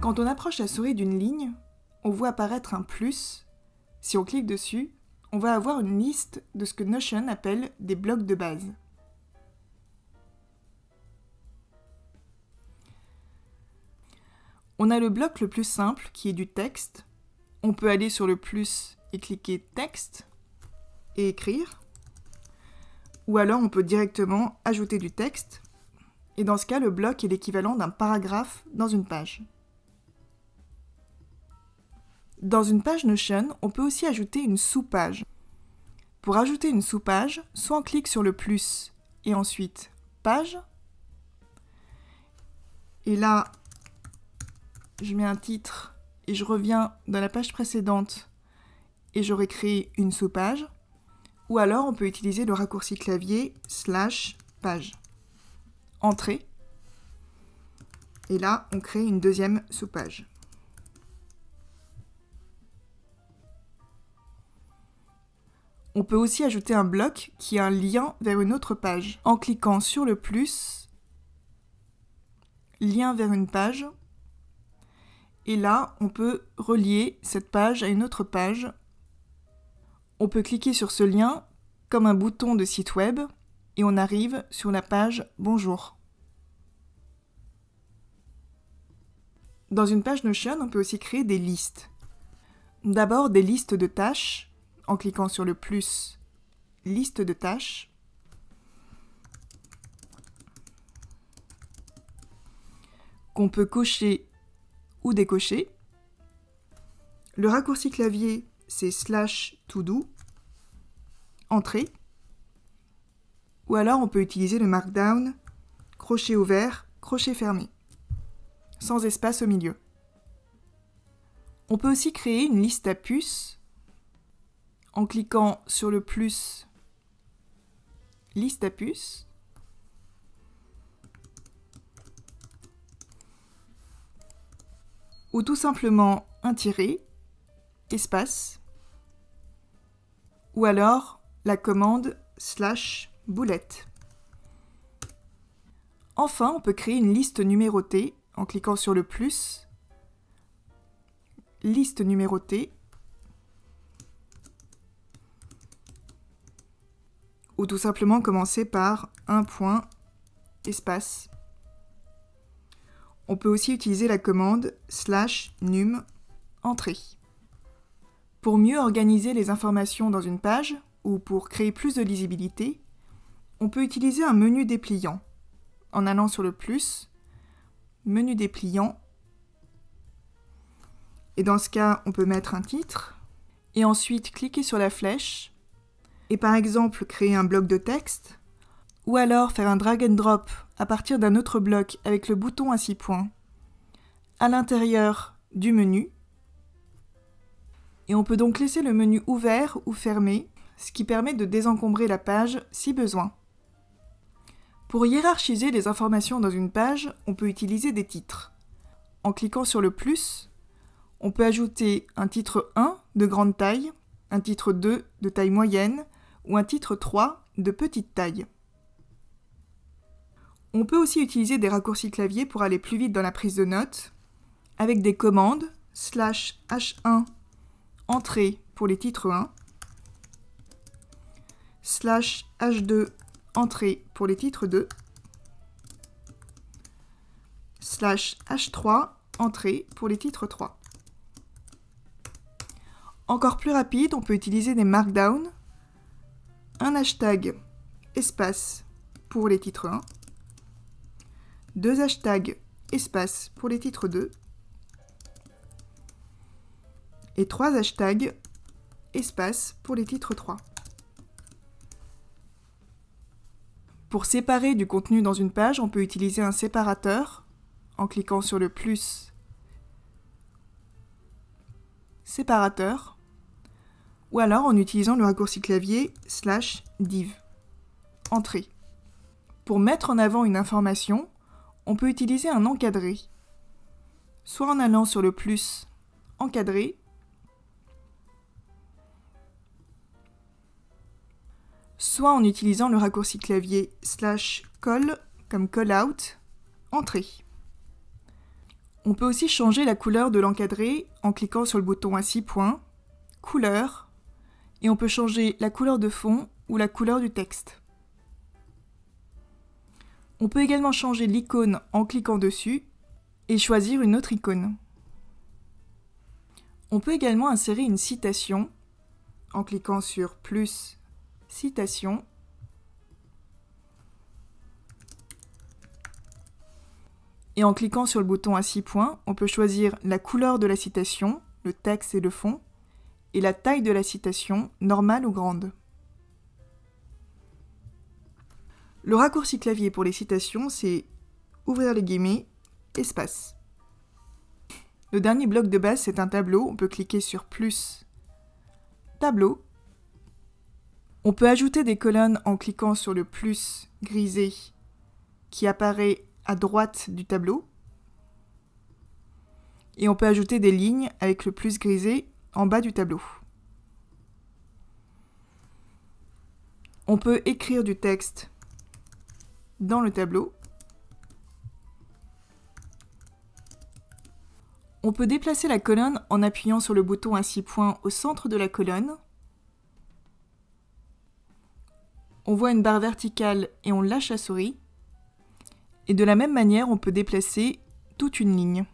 Quand on approche la souris d'une ligne, on voit apparaître un plus. Si on clique dessus, on va avoir une liste de ce que Notion appelle des blocs de base. On a le bloc le plus simple qui est du texte. On peut aller sur le plus et cliquer texte et écrire. Ou alors on peut directement ajouter du texte. Et dans ce cas, le bloc est l'équivalent d'un paragraphe dans une page. Dans une page Notion, on peut aussi ajouter une sous-page. Pour ajouter une sous-page, soit on clique sur le plus et ensuite page. Et là, je mets un titre et je reviens dans la page précédente et j'aurai créé une sous-page. Ou alors on peut utiliser le raccourci clavier /page. Entrée. Et là, on crée une deuxième sous-page. On peut aussi ajouter un bloc qui a un lien vers une autre page. En cliquant sur le plus, lien vers une page. Et là, on peut relier cette page à une autre page. On peut cliquer sur ce lien comme un bouton de site web et on arrive sur la page Bonjour. Dans une page Notion, on peut aussi créer des listes. D'abord des listes de tâches, en cliquant sur le plus, liste de tâches. Qu'on peut cocher ou décocher. Le raccourci clavier, c'est /todo, entrée. Ou alors on peut utiliser le markdown, crochet ouvert, crochet fermé, sans espace au milieu. On peut aussi créer une liste à puces en cliquant sur le plus, liste à puces. Ou tout simplement un tiret, espace. Ou alors la commande /boulette. Enfin, on peut créer une liste numérotée en cliquant sur le plus, liste numérotée, ou tout simplement commencer par un point, espace. On peut aussi utiliser la commande /num, entrée. Pour mieux organiser les informations dans une page, ou pour créer plus de lisibilité, on peut utiliser un menu dépliant. En allant sur le plus, menu dépliant, et dans ce cas, on peut mettre un titre, et ensuite cliquer sur la flèche, et par exemple créer un bloc de texte, ou alors faire un drag and drop à partir d'un autre bloc avec le bouton à 6 points, à l'intérieur du menu, et on peut donc laisser le menu ouvert ou fermé, ce qui permet de désencombrer la page si besoin. Pour hiérarchiser les informations dans une page, on peut utiliser des titres. En cliquant sur le plus, on peut ajouter un titre 1 de grande taille, un titre 2 de taille moyenne ou un titre 3 de petite taille. On peut aussi utiliser des raccourcis clavier pour aller plus vite dans la prise de notes, avec des commandes /h1 entrée pour les titres 1, /h2 entrée pour les titres 2, /h3 entrée pour les titres 3. Encore plus rapide, on peut utiliser des markdowns, un hashtag espace pour les titres 1, deux hashtags espace pour les titres 2, et 3 hashtags espace pour les titres 3. Pour séparer du contenu dans une page, on peut utiliser un séparateur en cliquant sur le plus séparateur, ou alors en utilisant le raccourci clavier /div, entrée. Pour mettre en avant une information, on peut utiliser un encadré, soit en allant sur le plus encadré, soit en utilisant le raccourci clavier /call comme callout, entrée. On peut aussi changer la couleur de l'encadré en cliquant sur le bouton à 6 points, couleur, et on peut changer la couleur de fond ou la couleur du texte. On peut également changer l'icône en cliquant dessus et choisir une autre icône. On peut également insérer une citation en cliquant sur plus citation. Et en cliquant sur le bouton à 6 points, on peut choisir la couleur de la citation, le texte et le fond, et la taille de la citation, normale ou grande. Le raccourci clavier pour les citations, c'est ouvrir les guillemets, espace. Le dernier bloc de base, c'est un tableau. On peut cliquer sur plus, tableau. On peut ajouter des colonnes en cliquant sur le plus grisé qui apparaît à droite du tableau. Et on peut ajouter des lignes avec le plus grisé en bas du tableau. On peut écrire du texte dans le tableau. On peut déplacer la colonne en appuyant sur le bouton à 6 points au centre de la colonne. On voit une barre verticale et on lâche la souris. Et de la même manière, on peut déplacer toute une ligne.